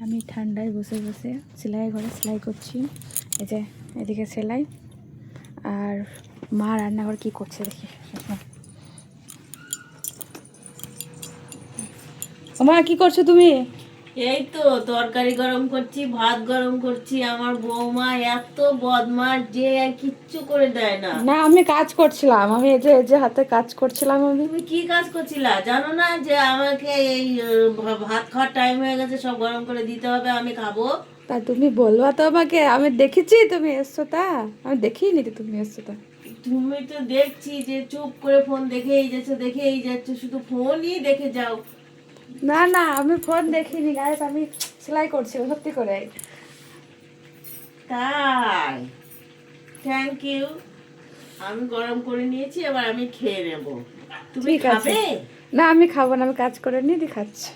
আমি ঠান্ডায় বসে বসে সেলাই ঘরে সেলাই করছি। এই যে এদিকে সেলাই, আর মা রান্নাঘর কি করছে দেখি। মা কি করছো তুমি? এই তো তরকারি গরম করছি, ভাত গরম করছি। আমার বৌমা এত বদমাশ যে আর কিচ্ছু করে দেয় না। না, আমি কাজ করছিলাম। আমি এই যে হাতে কাজ করছিলাম। আমি তুমি কি কাজ করছিলা জানো না যে আমাকে এই ভাত খাওয়ার টাইম হয়ে গেছে, সব গরম করে দিতে হবে, আমি খাবো। তা তুমি বলবা তো আমাকে? আমি দেখেছি তুমি এসছো, তা আমি দেখিনি তো তুমি এসছো তা। তুমি তো দেখছি যে চুপ করে ফোন দেখেই যাচ্ছ, শুধু ফোনই দেখে যাও। না না, আমি ফোন দেখিনি গাইস, আমি সেলাই করছি সত্যি করে। তাই, থ্যাংক ইউ। আমি গরম করে নিয়েছি, এবার আমি খেয়ে নেব। তুমি ঠিক আছে। খাবে? না, আমি খাবো না, আমি কাজ করে নিয়ে খাচ্ছি।